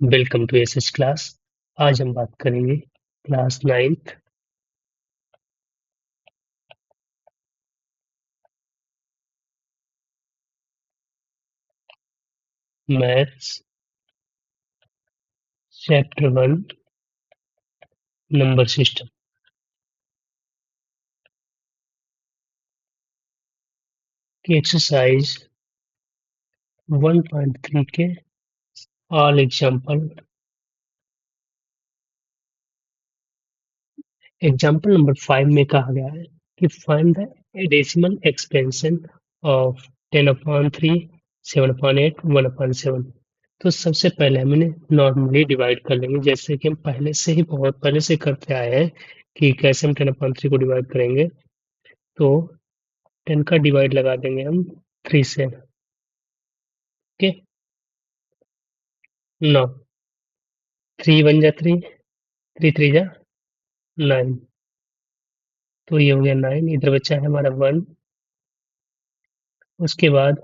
Welcome to SS class. आज हम बात करेंगे class 9th maths chapter 1 number system की एक्सरसाइज 1.3 के ऑल एग्जाम्पल नंबर 5 में कहा गया है कि find the decimal expansion of 10/3 7/8 1/7। तो सबसे पहले हम इन्हें नॉर्मली डिवाइड कर लेंगे, जैसे कि हम पहले से ही बहुत पहले से करते आए हैं कि कैसे हम 10/3 को डिवाइड करेंगे। तो 10 का डिवाइड लगा देंगे हम 3 से। ओके, नाउ 3 1 जा 3, 3 3 जा 9। तो ये हो गया 9, इधर बचा है हमारा 1। उसके बाद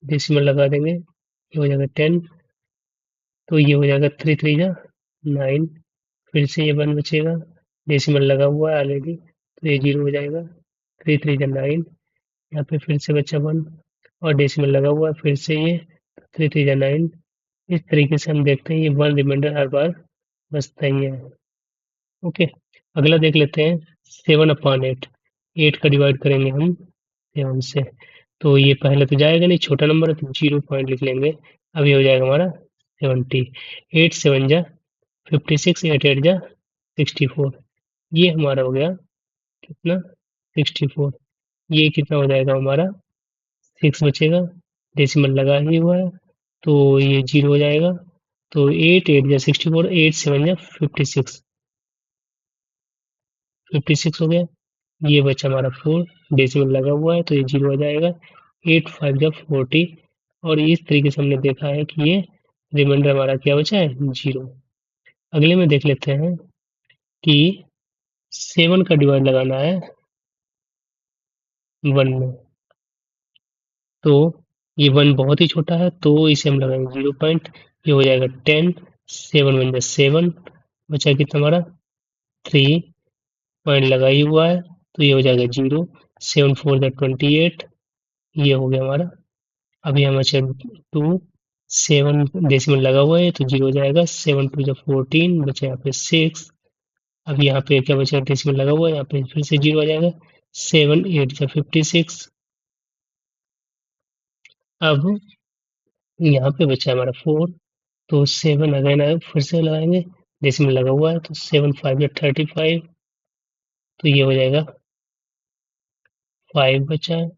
डेसिमल लगा देंगे, ये हो जाएगा 10। तो ये हो जाएगा 3 3 जा 9। फिर से ये 1 बचेगा, डेसिमल लगा हुआ है ऑलरेडी, तो ये 0 हो जाएगा। 3 3 जा 9, यहाँ पे फिर से बचा 1 और डेसिमल लगा हुआ है, फिर से ये 3 3 जा 9। इस तरीके से हम देखते हैं ये 1 रिमाइंडर हर बार बचता ही है। ओके, अगला देख लेते हैं 7/8। 8 का डिवाइड करेंगे हम 7 से। तो ये पहले तो जाएगा नहीं, छोटा नंबर है तो 0 पॉइंट लिख लेंगे। अब ये हो जाएगा हमारा 70। 8 7 जा 56, 8 8 जा 64। ये हमारा हो गया कितना, 64। ये कितना हो जाएगा हमारा, 6 बचेगा, डेसिमल लगा ही हुआ है तो ये 0 हो जाएगा। तो 8 8 जा 64, 8 7 जा 56, 56 हो गया। ये बचा हमारा 4, डेसिमल लगा हुआ है तो ये 0 हो जाएगा। 8 5 जा 40। और इस तरीके से हमने देखा है कि ये रिमाइंडर हमारा क्या बचा है, 0। अगले में देख लेते हैं कि 7 का डिवाइड लगाना है 1 में। तो ये 1 बहुत ही छोटा है तो इसे हम लगाएंगे 0 पॉइंट। ये हो जाएगा 10, 7 1 जा 7, बचा कितना हमारा 3, पॉइंट लगा ही हुआ है तो ये हो जाएगा 0। 7 4 जा 28, ये हो गया हमारा। अभी हम अच्छा 2, 7 डेसिमल लगा हुआ है तो 0 हो जाएगा। 7 2 जा 14, बचा यहाँ पे 6। अब यहाँ पे क्या बचा, डेसिमल लगा हुआ है, यहाँ पे फिर से 0 आ जाएगा। 7 8 जा 56। अब यहाँ पे बचा है हमारा 4, तो 7 अगेन आए फिर से लगाएंगे, डेसिमल लगा हुआ है तो 7 5 या 35। तो ये हो जाएगा 5 बचा है,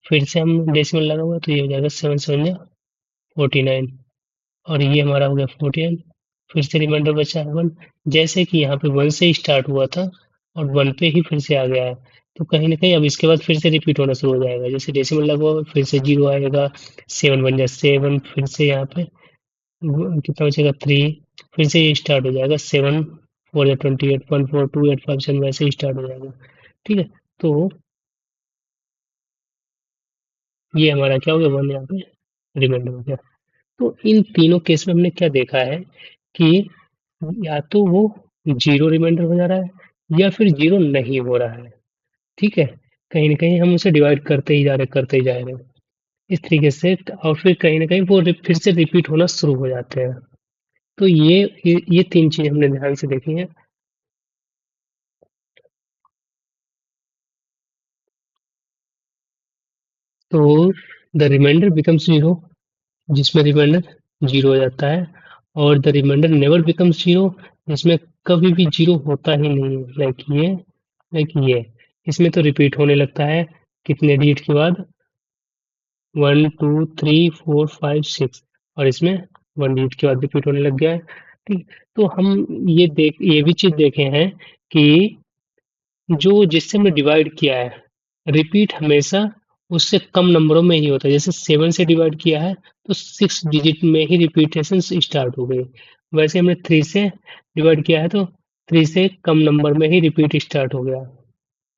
फिर से हम डेसिमल लगा हुआ है तो ये हो जाएगा 7 7 या 49। और ये हमारा हो गया 49। फिर से रिमाइंडर बचा है 1, जैसे कि यहाँ पे 1 से स्टार्ट हुआ था और 1 पे ही फिर से आ गया है। तो कहीं ना कहीं अब इसके बाद फिर से रिपीट होना शुरू हो जाएगा, जैसे डेसिमल लगा हुआ है फिर से 0 आएगा। 7 1 या 7, फिर से यहाँ पे कितना बचेगा 3। फिर से ये स्टार्ट हो जाएगा 7 4 या 28, 1 4 2 8 5 7, वैसे ही स्टार्ट हो जाएगा। ठीक है, तो ये हमारा क्या हो गया, 1 यहाँ पे रिमाइंडर हो गया। तो इन तीनों केस में हमने क्या देखा है कि या तो वो 0 रिमाइंडर हो जा रहा है या फिर 0 नहीं हो रहा है। ठीक है, कहीं न कहीं हम उसे डिवाइड करते ही जा रहे हैं, करते ही जा रहे हैं। इस तरीके से और फिर कहीं न कहीं वो फिर से रिपीट होना शुरू हो जाते हैं। तो ये 3 चीज़ हमने ध्यान से देखी हैं। तो द रिमाइंडर बिकम्स 0, जिसमें रिमाइंडर 0 हो जाता है, और द रिमाइंडर नेवर बिकम्स 0, जिसमें कभी भी 0 होता ही नहीं है। लाइक ये इसमें तो रिपीट होने लगता है कितने डिजिट के बाद, 1 2 3 4 5 6, और इसमें 1 डिजिट के बाद रिपीट होने लग गया है। ठीक, तो हम ये भी चीज देखे हैं कि जो जिससे हमने डिवाइड किया है, रिपीट हमेशा उससे कम नंबरों में ही होता है। जैसे 7 से डिवाइड किया है तो 6 डिजिट में ही रिपीटेशन स्टार्ट हो गई। वैसे हमने 3 से डिवाइड किया है तो 3 से कम नंबर में ही रिपीट स्टार्ट हो गया।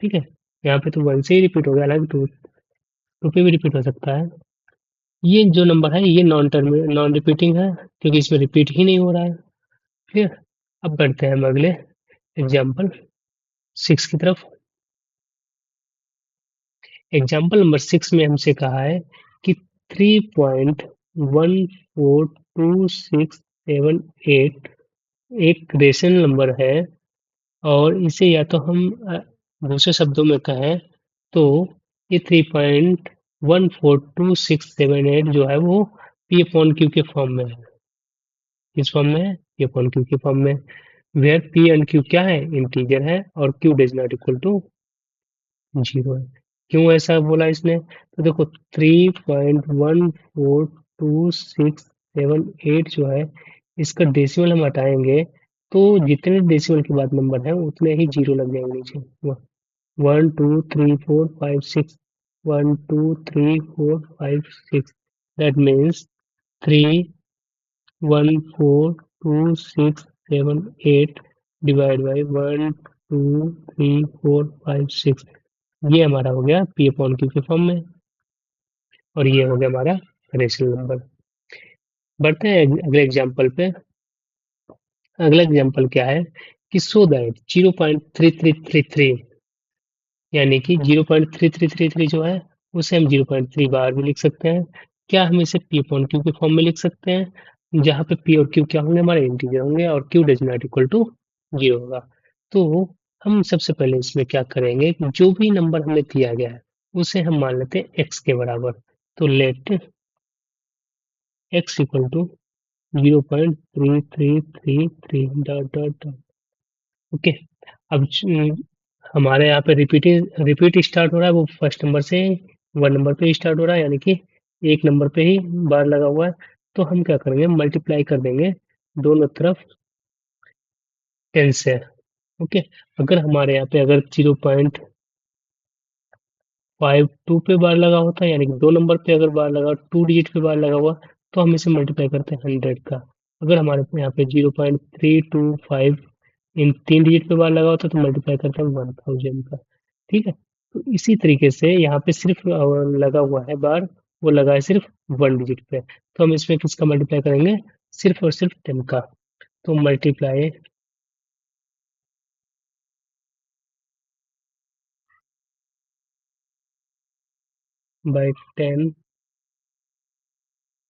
ठीक है, यहाँ पे तो 1 से ही रिपीट हो गया, हालांकि 2 पे भी रिपीट हो सकता है। ये जो नंबर है ये नॉन रिपीटिंग है क्योंकि इसमें रिपीट ही नहीं हो रहा है। फिर अब बढ़ते हैं हम अगले एग्जाम्पल 6 की तरफ। एग्जाम्पल नंबर 6 में हमसे कहा है कि 3.142678 एक रेशनल नंबर है और इसे या तो हम दूसरे शब्दों में कहें तो ये 3.142678 जो है वो पी अपॉन क्यू के फॉर्म में है। किस फॉर्म में है? पी अपॉन क्यू के फॉर्म में। वेयर पी एंड क्यू क्या है? इंटीजर है और Q does not equal to 0 है। क्यों ऐसा बोला इसने? तो देखो 3.142678 जो है इसका डेसिमल हम हटाएंगे तो जितने डेसिमल के बाद नंबर है उतने ही जीरो लग जाएंगे नीचे। 1 2 3 4 5 6 1 2 3 4 5 6 that means 3.142678 डिवाइड बाई 1 2 3 4 5 6। ये हमारा हो गया पी अपॉन क्यू के फॉर्म में और ये हो गया हमारा रेशनल नंबर। बढ़ते हैं अगले एग्जाम्पल पे। अगला एग्जाम्पल क्या है कि सो दैट 0.3333 यानी कि 0.3333 जो है उसे हम 0.3 बार भी लिख सकते हैं। क्या हम इसे पी अपॉन क्यू के फॉर्म में लिख सकते हैं जहाँ पे पी और क्यू क्या होंगे? हमारे इंटीजर होंगे और Q does not equal to 0 होगा। तो हम सबसे पहले इसमें क्या करेंगे कि जो भी नंबर हमें दिया गया है उसे हम मान लेते हैं एक्स के बराबर। तो let X equal to 0.3333 dot dot dot. Okay. अब हमारे यहाँ पे रिपीट स्टार्ट हो रहा है वो फर्स्ट नंबर से 1 नंबर पे ही स्टार्ट हो रहा है यानी कि एक नंबर पे ही बार लगा हुआ है। तो हम क्या करेंगे? मल्टीप्लाई कर देंगे दोनों तरफ 10 से। ओके। अगर हमारे यहाँ पे अगर 0.52 पे बार लगा होता यानी कि 2 नंबर पे अगर बार लगा 2 डिजिट पे बार लगा हुआ तो हम इसे मल्टीप्लाई करते हैं 100 का। अगर हमारे यहाँ पे 0.325 इन 3 डिजिट पे बार लगा होता तो मल्टीप्लाई करते हैं 1000 का। ठीक है। तो इसी तरीके से यहाँ पे सिर्फ लगा हुआ है बार, वो लगा है सिर्फ 1 डिजिट पे। तो हम इसमें किसका मल्टीप्लाई करेंगे? सिर्फ और सिर्फ 10 का। तो मल्टीप्लाई बाय 10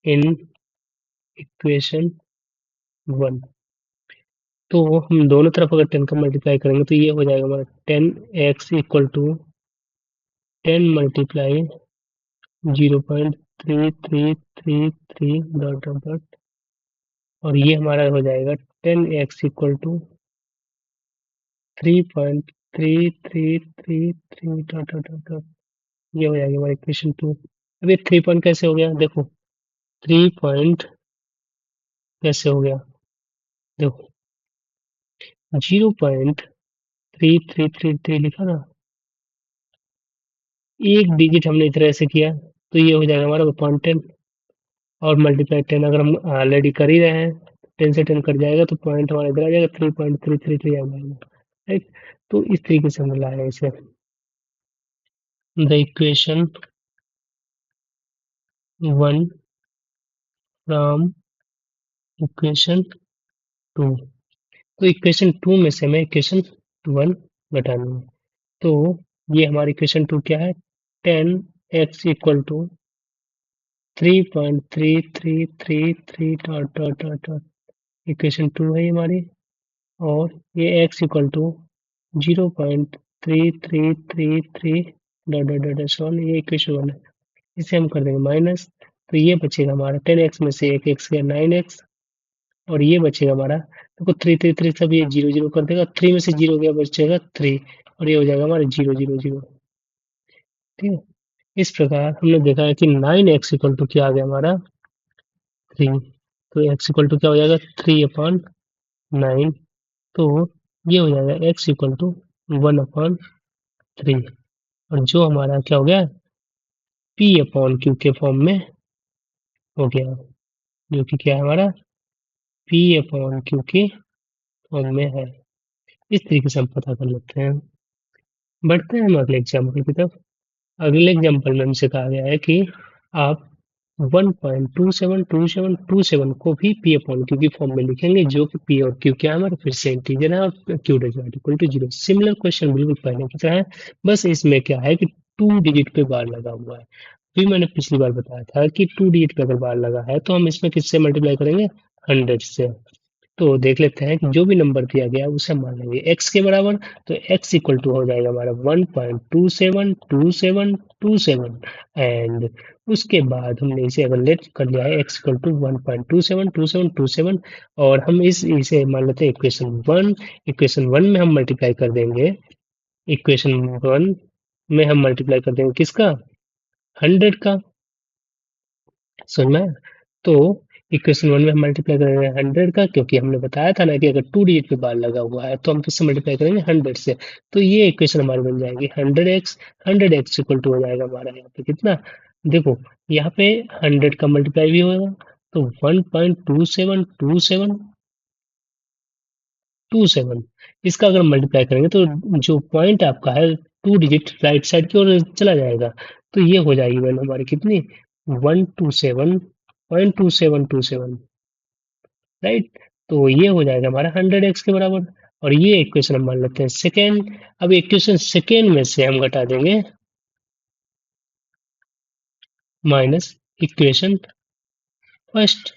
इन इक्वेशन 1। तो हम दोनों तरफ अगर 10 का मल्टीप्लाई करेंगे तो ये हो जाएगा हमारा 10x equal to 10 multiply 0.3333 dot dot dot और ये हमारा हो जाएगा 10x equal to 3.3333 dot dot dot dot. ये हो जाएगा हमारा इक्वेशन 2। अब ये 3 पॉइंट कैसे हो गया? देखो 3 पॉइंट कैसे हो गया? देखो 0.3333 लिखा ना, एक डिजिट हमने इस तरह से किया तो ये हो जाएगा हमारा अपॉन 10 और मल्टीप्लाई 10 अगर हम ऑलरेडी कर ही रहे हैं 10 से 10 कट जाएगा तो पॉइंट हमारा इधर आ जाएगा 3.333 आ जाएगा। राइट। तो इस तरीके से हमने लाया है इसे। The equation 1 from equation 2। तो इक्वेशन 2 में से हमें इक्वेशन 1 घटानी है। तो ये हमारी इक्वेशन 2 क्या है? 10x equal to 3.3333 dot dot dot dot. Equation 2 है ये हमारी और ये x equal to 0.3333 dot dot dot सॉन ये इक्वेशन 1 है। इसे हम कर देंगे माइनस तो ये बचेगा हमारा 10x में से एक एक्स गया 9x और ये बचेगा हमारा देखो 333 सब ये 0 0 कर देगा 3 में से 0 गया बचेगा 3 और ये हो जाएगा हमारा 0 0 0। ठीक है। इस प्रकार हमने देखा है कि 9x इक्वल टू क्या आ गया हमारा 3। तो x इक्वल टू क्या हो जाएगा 3/9। तो ये हो जाएगा x इक्वल टू 1/3 और जो हमारा क्या हो गया p अपॉन क्यू के फॉर्म में हो गया जो कि क्या है हमारा p अपॉन क्यू के फॉर्म में है। इस तरीके से हम पता कर लेते हैं। बढ़ते हैं हम अगले एग्जाम्पल की तरफ। अगले एग्जाम्पल में हमसे कहा गया है कि आप 1.272727 को भी पी अपॉन क्यू की फॉर्म में लिखेंगे, जो कि पी और क्यू क्या है हमारे फिर से इंटीजर है, और Q does not equal to 0। Similar question बिल्कुल पहले की तरह है, बस इसमें क्या है कि 2 डिजिट पे बार लगा हुआ है। भी मैंने पिछली बार बताया था कि 2 डिजिट पे अगर बार लगा है तो हम इसमें किससे मल्टीप्लाई करेंगे, 100 से। तो देख लेते हैं कि जो भी नंबर दिया गया है उसे हम मान लेंगे x के बराबर। तो x इक्वल टू हो जाएगा हमारा 1.272727 एंड उसके बाद हमने इसे अगर लेट कर लिया है x इक्वल टू 1.272727, और हम इसे मान लेते हैं इक्वेशन 1। इक्वेशन 1 में हम मल्टीप्लाई कर देंगे, इक्वेशन 1 में हम मल्टीप्लाई कर देंगे किसका, 100 का। समझ में आया? तो इक्वेशन 1 में हम मल्टीप्लाई करेंगे 100 का, क्योंकि हमने बताया था ना कि अगर 2 डिजिट पे बार लगा हुआ है तो हम किससे मल्टीप्लाई करेंगे, 100 से। तो ये इक्वेशन हमारी बन जाएगी 100x। 100x इक्वल टू हो जाएगा हमारा यहाँ पे कितना, देखो यहाँ पे 100 का मल्टीप्लाई भी होगा, तो 1.272727 इसका अगर मल्टीप्लाई करेंगे तो जो पॉइंट आपका है 2 डिजिट राइट साइड की ओर चला जाएगा। तो ये हो जाएगी वैल्यू हमारी कितनी, 127.2727, राइट। तो ये हो जाएगा हमारा 100x के बराबर, और ये इक्वेशन हम मान लेते हैं सेकेंड। अब इक्वेशन सेकेंड में से हम घटा देंगे minus equation first.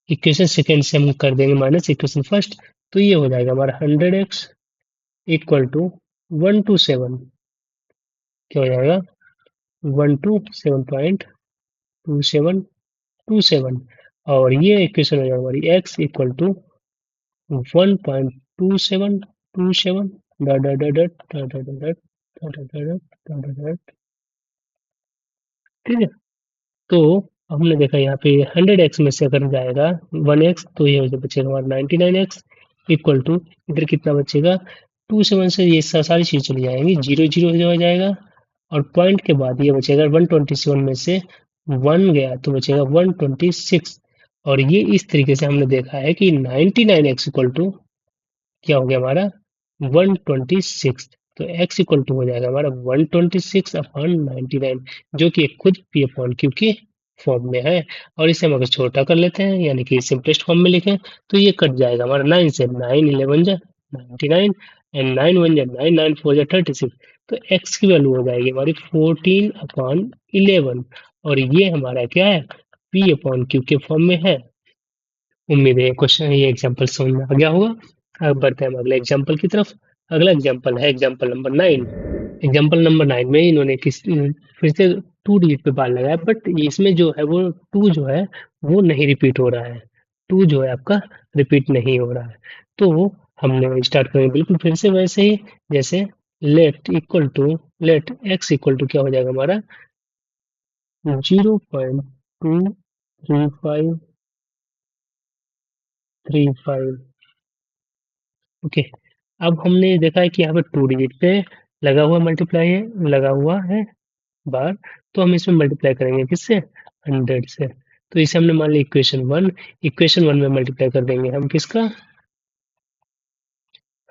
Equation second से हम कर देंगे माइनस इक्वेशन फर्स्ट। तो ये हो जाएगा हमारा 100x इक्वल टू 127, क्या हो जाएगा, 127.2727, और ये इक्वेशन हो जाएगा हमारी x equal to 1.2727 dot dot dot dot dot dot dot dot dot dot dot dot, ठीक है। तो हमने देखा यहाँ पे 100x में से अगर जाएगा 1x तो ये हो बचेगा हमारा 99x इक्वल टू, इधर कितना बचेगा, 27 से ये सारी चीज चली जाएंगी, 0 0 हो जाएगा, और पॉइंट के बाद ये बचेगा 127 में से 1 गया तो बचेगा 126। और ये इस तरीके से हमने देखा है कि 99x इक्वल टू क्या हो गया हमारा, 126। तो x इक्वल टू हो जाएगा हमारा 126/99, जो कि एक खुद पी अपॉन क्यू की फॉर्म में है। और इसे हम अगर छोटा कर लेते हैं यानी कि सिंपलेस्ट फॉर्म में लिखें तो ये कट जाएगा हमारा 9 से, 9 11 जा 99 एंड 9 1 जा 9 9 4 जा 36। तो x की वैल्यू हो जाएगी हमारी 14/11, और ये हमारा क्या है, पी अपॉन क्यू के फॉर्म में है। उम्मीद है क्वेश्चन ये एग्जांपल समझ में आ गया होगा। अब बढ़ते हैं हम अगले एग्जांपल की तरफ। अगला एग्जांपल है एग्जांपल नंबर 9 में इन्होंने फिर से 2 डिजिट पे बार लगाया, बट इसमें जो है वो 2 जो है वो नहीं रिपीट हो रहा है। 2 जो है आपका रिपीट नहीं हो रहा है। तो हमने स्टार्ट करेंगे बिल्कुल फिर से वैसे ही, जैसे लेट एक्स इक्वल टू क्या हो जाएगा हमारा, 0.23535। ओके। अब हमने देखा है कि यहाँ पे 2 डिजिट पे लगा हुआ मल्टीप्लाई है, लगा हुआ है बार, तो हम इसमें मल्टीप्लाई करेंगे किससे, 100 से। तो इसे हमने मान लिया इक्वेशन 1 में मल्टीप्लाई कर देंगे हम किसका,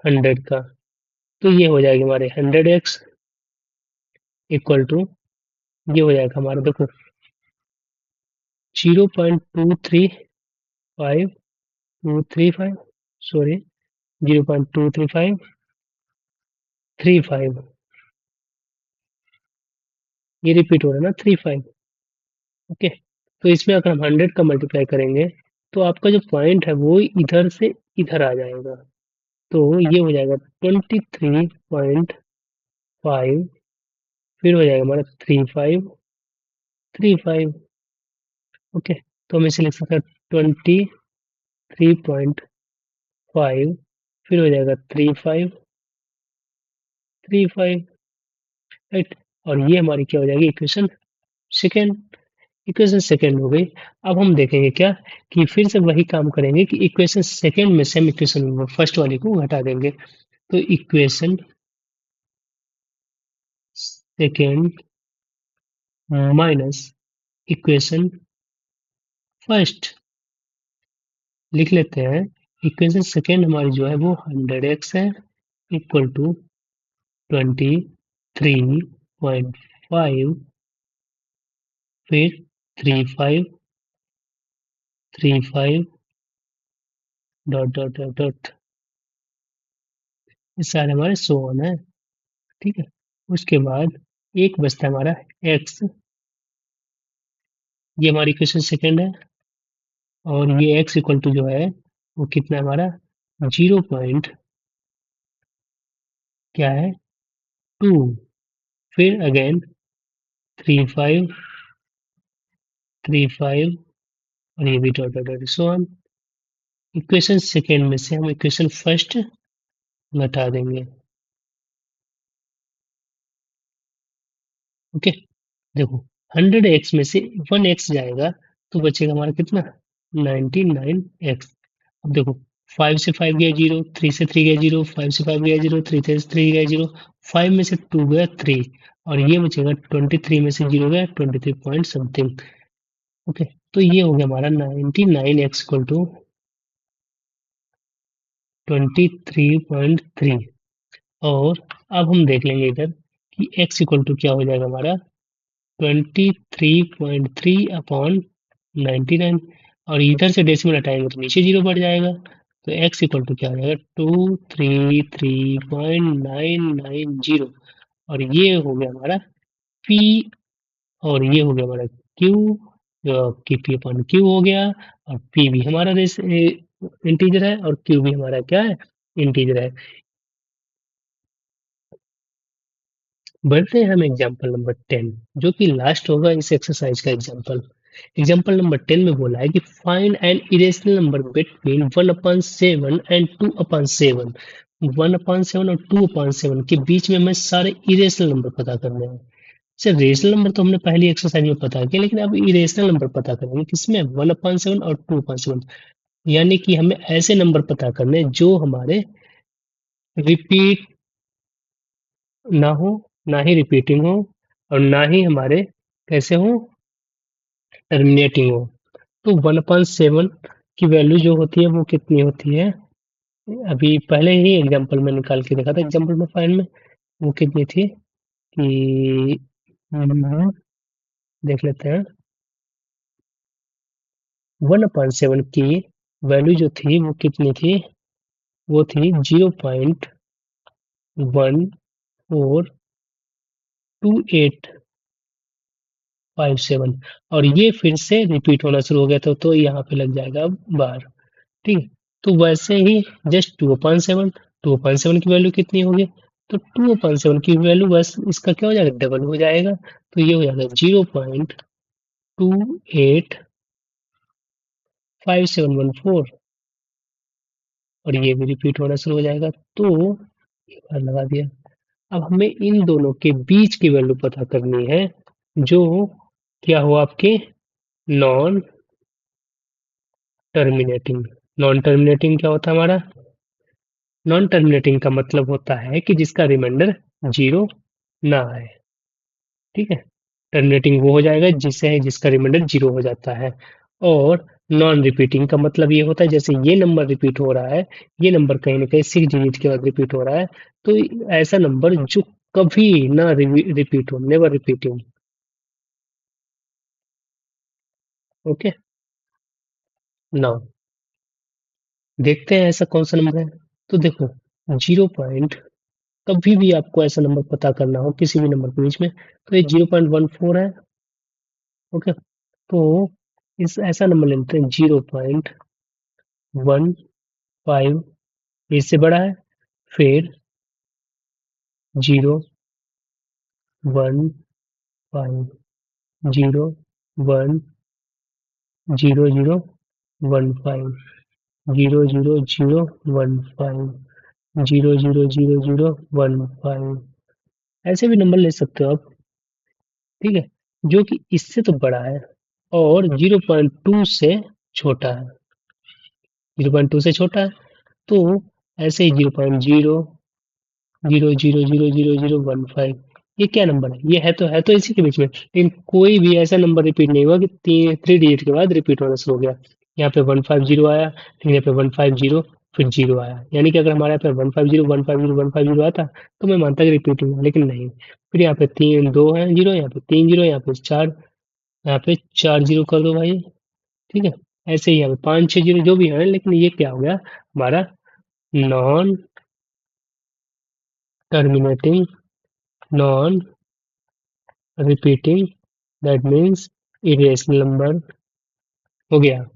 100 का। तो ये हो जाएगा हमारे 100x इक्वल टू, ये हो जाएगा हमारा देखो 0.235235, सॉरी 0.23535, ये रिपीट हो रहा है ना 35। ओके। तो इसमें अगर हम 100 का मल्टीप्लाई करेंगे तो आपका जो पॉइंट है वो इधर से इधर आ जाएगा। तो ये हो जाएगा 23.5, फिर हो जाएगा हमारा 3535। ओके। तो हम इसे लिख सकते हैं 23.5, फिर हो जाएगा 3535, राइट। और ये हमारी क्या हो जाएगी सेकेंड इक्वेशन सेकेंड हो गई। अब हम देखेंगे क्या, कि फिर से वही काम करेंगे कि इक्वेशन सेकेंड में से हम इक्वेशन फर्स्ट वाली को घटा देंगे। तो equation second minus equation first लिख लेते हैं। इक्वेशन सेकेंड हमारी जो है वो 100x है इक्वल टू 23.5, फिर 35 डॉट डॉट डॉट डॉट, ये सारे हमारे सो ऑन है। ठीक है, उसके बाद एक बचता है हमारा एक्स, ये हमारी इक्वेशन सेकेंड है। और ये एक्स इक्वल टू जो है वो कितना है हमारा, 0 क्या है, 2। फिर अगेन 35 और ये भी dot dot dot so on. Equation second में से हम इक्वेशन फर्स्ट घटा देंगे। ओके, देखो 100x में से 1x जाएगा तो बचेगा हमारा कितना, 99x। अब देखो 5 से 5 गया 0, 3 से 3 गया 0, 5 से 5 गया 0, 3 से 3 गया 0, 5 में से 2 गया 3, और ये बचेगा 23 में से 0 गया 23 पॉइंट समथिंग। ओके, तो ये हो गया हमारा 99x इक्वल टू 23.3। और अब हम देख लेंगे इधर कि x इक्वल टू क्या हो जाएगा हमारा, 23.3 अपॉन 99। और इधर से डेसिमल हटाएंगे तो नीचे जीरो बढ़ जाएगा, तो x इक्वल टू क्या हो जाएगा, 233.990। और ये हो गया हमारा p, और ये हो गया हमारा q, जो कि p अपॉन q हो गया। और p भी हमारा इंटीजर है और q भी हमारा क्या है, इंटीजर है। बढ़ते हैं हम एग्जाम्पल नंबर 10, जो कि लास्ट होगा इस एक्सरसाइज का एग्जाम्पल। एग्जाम्पल नंबर 10 में बोला है कि find an irrational number between 1/7 and 2/7। 1/7 और 2/7 के बीच में हमें सारे इरेशनल नंबर पता करने हैं। अच्छा, रेशनल नंबर तो हमने पहली एक्सरसाइज में पता किया, लेकिन अब इरेशनल नंबर पता करेंगे किसमें, 1/7 और 2/7। यानी कि हमें ऐसे नंबर पता करने हैं जो हमारे रिपीट ना हो, ना ही रिपीटिंग हो, और ना ही हमारे कैसे हो, टर्मिनेटिंग हो। तो 1/7 की वैल्यू जो होती है वो कितनी होती है, अभी पहले ही एग्जांपल में निकाल के देखा था, एग्जांपल में फाइल में वो कितनी थी कि देख लेते हैं। 1/7 की वैल्यू जो थी वो कितनी थी, वो थी 0.142857। और ये फिर से रिपीट होना शुरू हो गया था, तो यहाँ पे लग जाएगा अब बार। ठीक है, तो वैसे ही जस्ट 2/7 की वैल्यू कितनी होगी, तो 2/7 की वैल्यू बस इसका क्या हो जाएगा, डबल हो जाएगा। तो ये हो जाएगा 0.285714, और ये भी रिपीट होना शुरू हो जाएगा। तो ये बार लगा दिया। अब हमें इन दोनों के बीच की वैल्यू पता करनी है, जो क्या हो आपके, नॉन टर्मिनेटिंग। नॉन टर्मिनेटिंग क्या होता है हमारा, नॉन टर्मिनेटिंग का मतलब होता है कि जिसका रिमाइंडर जीरो ना आए। ठीक है, टर्मिनेटिंग वो हो जाएगा जिससे जिसका रिमाइंडर जीरो हो जाता है। और नॉन रिपीटिंग का मतलब ये होता है जैसे ये नंबर रिपीट हो रहा है, ये नंबर कहीं ना कहीं 6 डिजिट के बाद रिपीट हो रहा है, तो ऐसा नंबर जो कभी ना रिपीट हो, नेवर रिपीटिंग। ओके, नाउ देखते हैं ऐसा कौन सा नंबर है। तो देखो 0 कभी भी आपको ऐसा नंबर पता करना हो किसी भी नंबर के बीच में, तो ये 0.14 है। ओके, तो इस ऐसा नंबर लेते हैं 0.15, इससे बड़ा है। फिर 0.15, 0.015, 0.00015, ऐसे भी नंबर ले सकते हो आप। ठीक है, जो कि इससे तो बड़ा है और 0.2 से छोटा है, 0.2 से छोटा है। तो ऐसे ही 0.0000015, ये क्या नंबर है, ये है तो इसी के बीच में, लेकिन कोई भी ऐसा नंबर रिपीट नहीं हुआ कि 3 डिजिट के बाद रिपीट होना शुरू हो गया। यहाँ पे 150 आया, फिर यहाँ पे 150, फिर जीरो आया। यानी कि अगर हमारे यहाँ पे 150 आता तो मैं मानता कि रिपीटिंग है, लेकिन नहीं। फिर यहाँ पे तीन दो है जीरो, यहाँ पे 3 जीरो, यहाँ पे 4 यहाँ पे 4 जीरो कर दो भाई। ठीक है, ऐसे ही यहाँ पे 5 6 जीरो जो भी है, लेकिन ये क्या हो गया हमारा, non terminating, non repeating, that means irrational number हो गया।